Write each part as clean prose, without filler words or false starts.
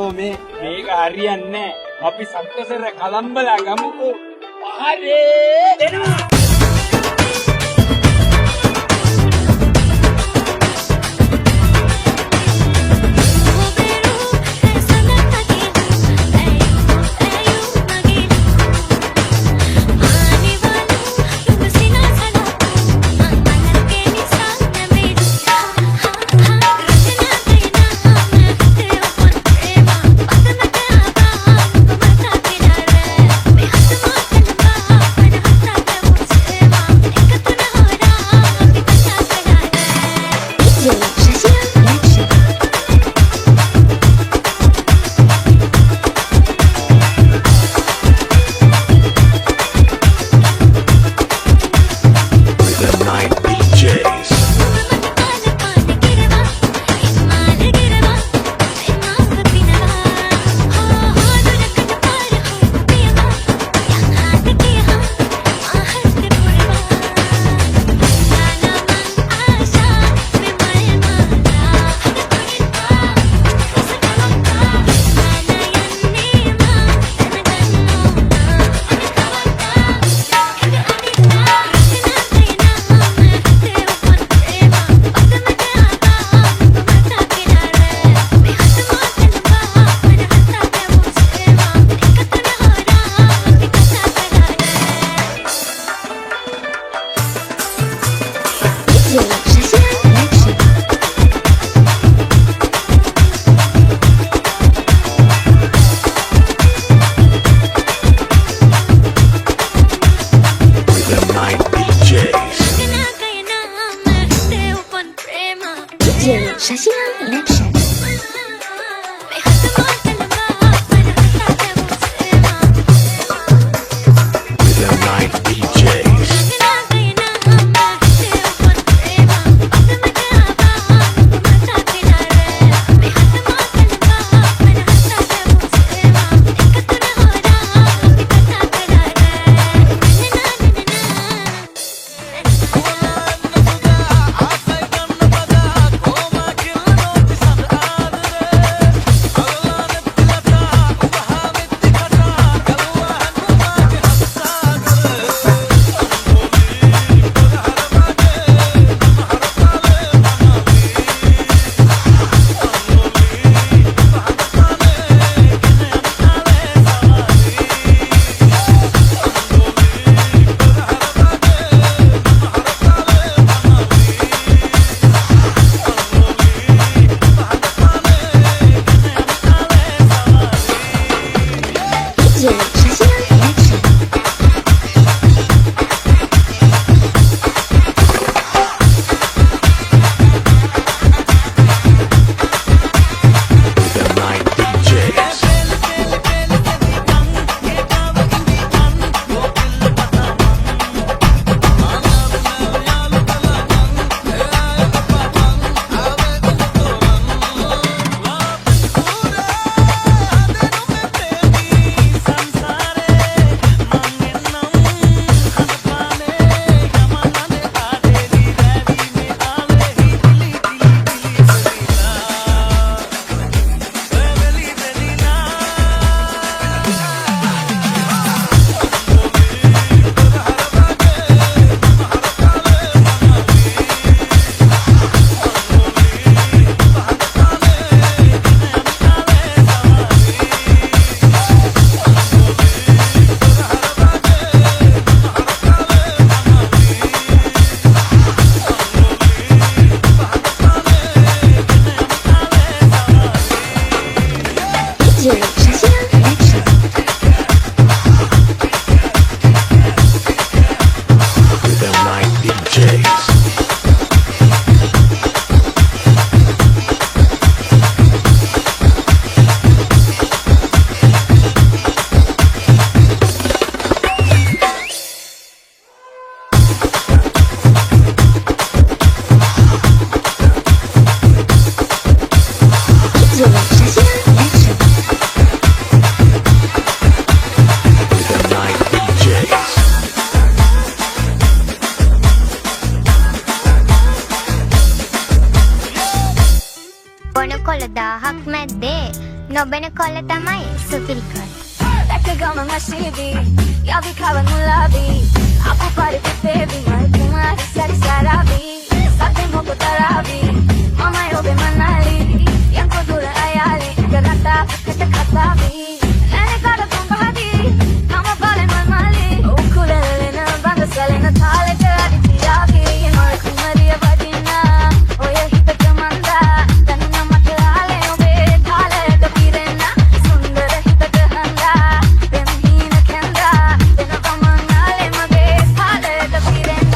අයියෝ මේක හරියන්නේ නැහැ. අපි සත්වසර කලම්බලා ගමුකෝ. පහරේ දෙනවා. බොන කොළ 1000ක් මැද්දේ නොබෙන කොළ තමයි සුපිරිකල්. දැකගම මැසිවි යවි කවන් මුලාවි අපු පරිදි බේබි මල් කුමාරි සරි සරාවි සතේ මොකෝ තරාවි මමයි ඔබේ මනාලි යංකෝ දුර අයාලි ගලතා කට කතාවි එනේ කඩ තුඹහදි මම බලෙන් මල්මාලි උකුලෙලෙන බඳ සැලෙන තාලෙට අදිතියාවි මල් කුමාරිය වදිනා ඔය හිතට මන්දා දන්න මට ආලේ ඔබේ තාලෙට පිරෙන්න සුන්දර හිතට හංගා දෙම්හින කැන්දා දෙන ගමනාලේ මගේ තාලෙට පිරෙන්න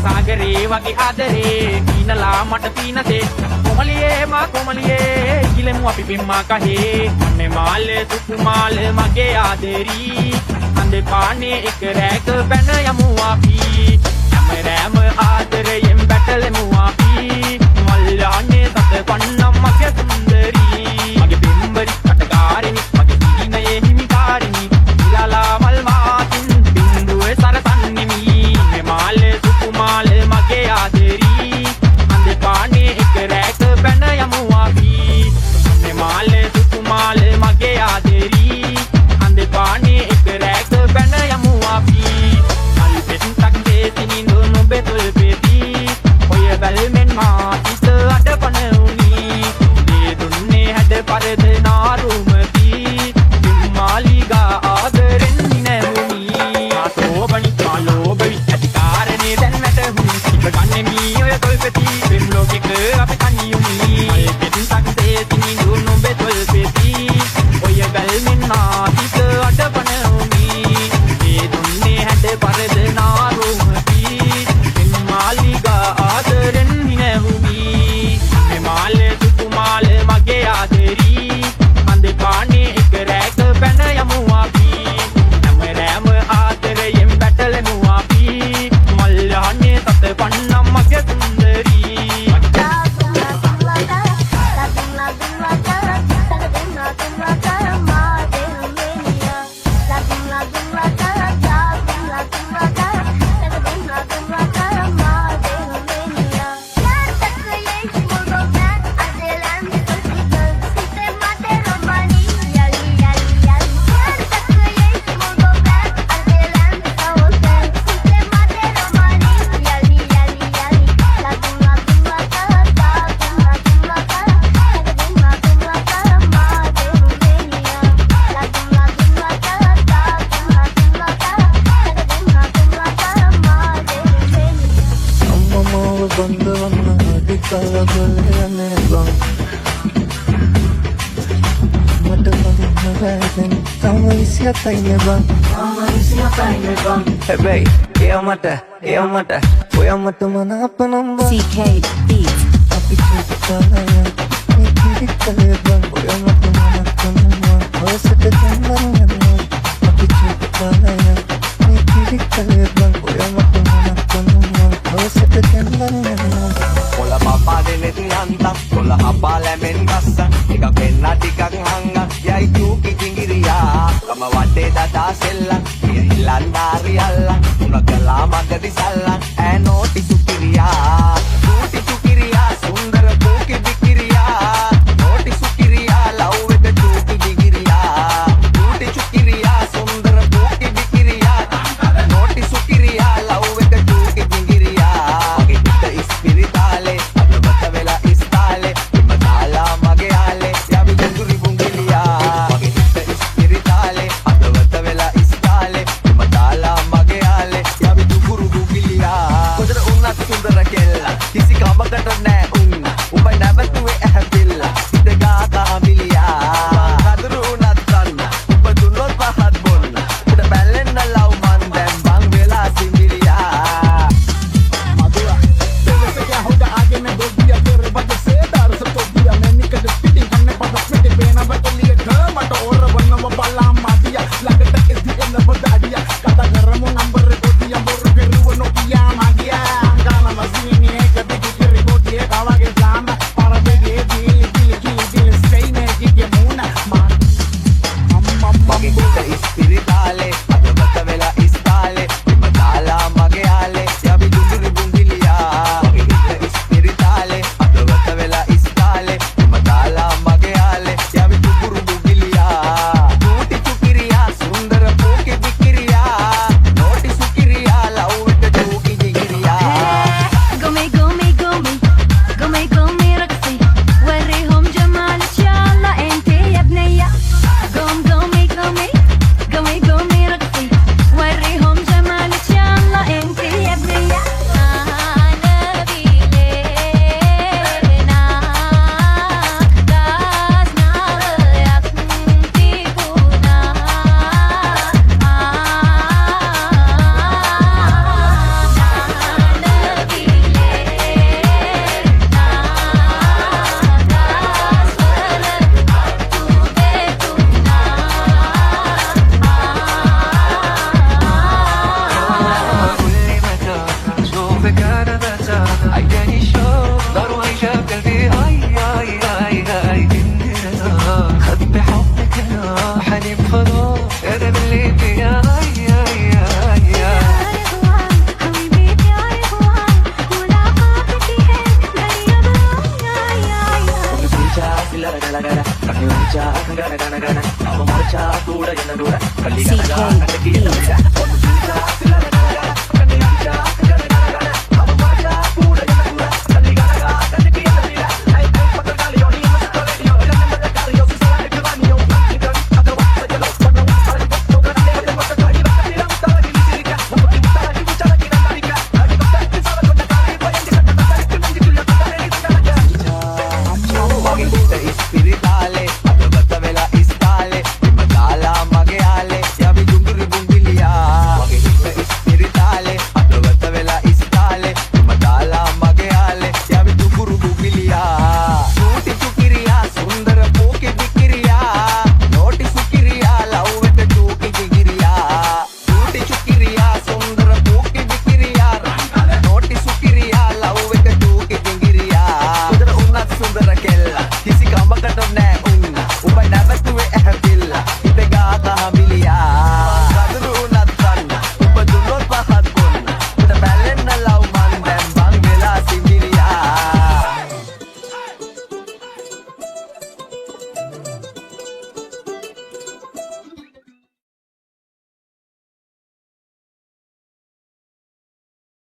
සාගරේ වගේ ආදරේ කීනලා මට පීනසේ කොමලියේ මා කොමලියේ කිලෙමු අපි පිම්මා කහේ අනේ මාලේ සුකුමාල මගේ ආදරී අඳේ පානේ එක රැක පැන යමු අපි හැමරෑම ආදරයෙන් බැටලෙමු අපි මල්ලානේ සත පන්නම් මගේ සුන්දරී මගේ පිම්බරි කටකාරිනි මගේ සීනයේ හිමිකාරිනි ඉලාලා මල් මාතින් බින්දුවේ සරසන්නිමි මාලේ සුකුමාල මගේ ආදරී අඳේ පානේ එක රැක පැන යමු අපි මේ මාලේ සුකුමාල මගේ ආදරී අඳේ පානේ එක රැක පැන යමු අපි මල් පෙත්තක් දෙතිනි නොබේ තුල් පෙති ඔය බැල්මෙන් මා ඉත අඩපන උනි දේ දුන්නේ හැඩ පරද නාරුමති මාලිගා ආදරෙන් නිනැවුනි ආසෝබනි මාලෝබවි ඇතිකාරනේ දැන් වැටහුනි ඉබගන්නේ මී ඔය තොල්පෙති පෙම් ලෝකෙක අපි තනියුනි අය පෙත්තක් දෙතිනි නොබේ තුල් පෙති ඔය බැල්මෙන් මා ඉත අඩපන උනි දේ දුන්නේ හැඩ පරද නාරුමති මාලිගා ආදරෙන් නිනැවුනි මේ මාලේ සුකුමාල මගේ ආදරී අඳේ පානේ එක රැක පැන යමු අපි හැමරෑම ආදරයෙන් බැටලෙමු අපි මල්ලානේ සත පන්නම් මගේ සුන්දරී Hey, mata, voy a matar mana panamba. CK Beats Api chuta ya, ni kiri kaleba. Voy a matar mana panamba. Hoy se te tembla na. Api chuta ya, ni kiri kaleba. Voy a matar mana panamba. Hoy se te tembla na. Pola papa dene tianta, pola hapa lemen kassa. Tika penna tika hanga, yai tuki kingiriya. Kama wate dada sella, iya hilandari alla. Unagala magadi salla, eno tisukiriya. Tuti sukiriya, sundara tuki bikiriya. Noti sukiriya, love with the tuki bigiriya. Tuti sukiriya, sundara tuki bigiriya. அவ மறைச்சா கூட என்ன கூட கள்ளி கனகா கண்ணுக்கு என்ன விட ஒன்னு சிரிச்சா சிலர கனகா கண்ணை அடிச்சா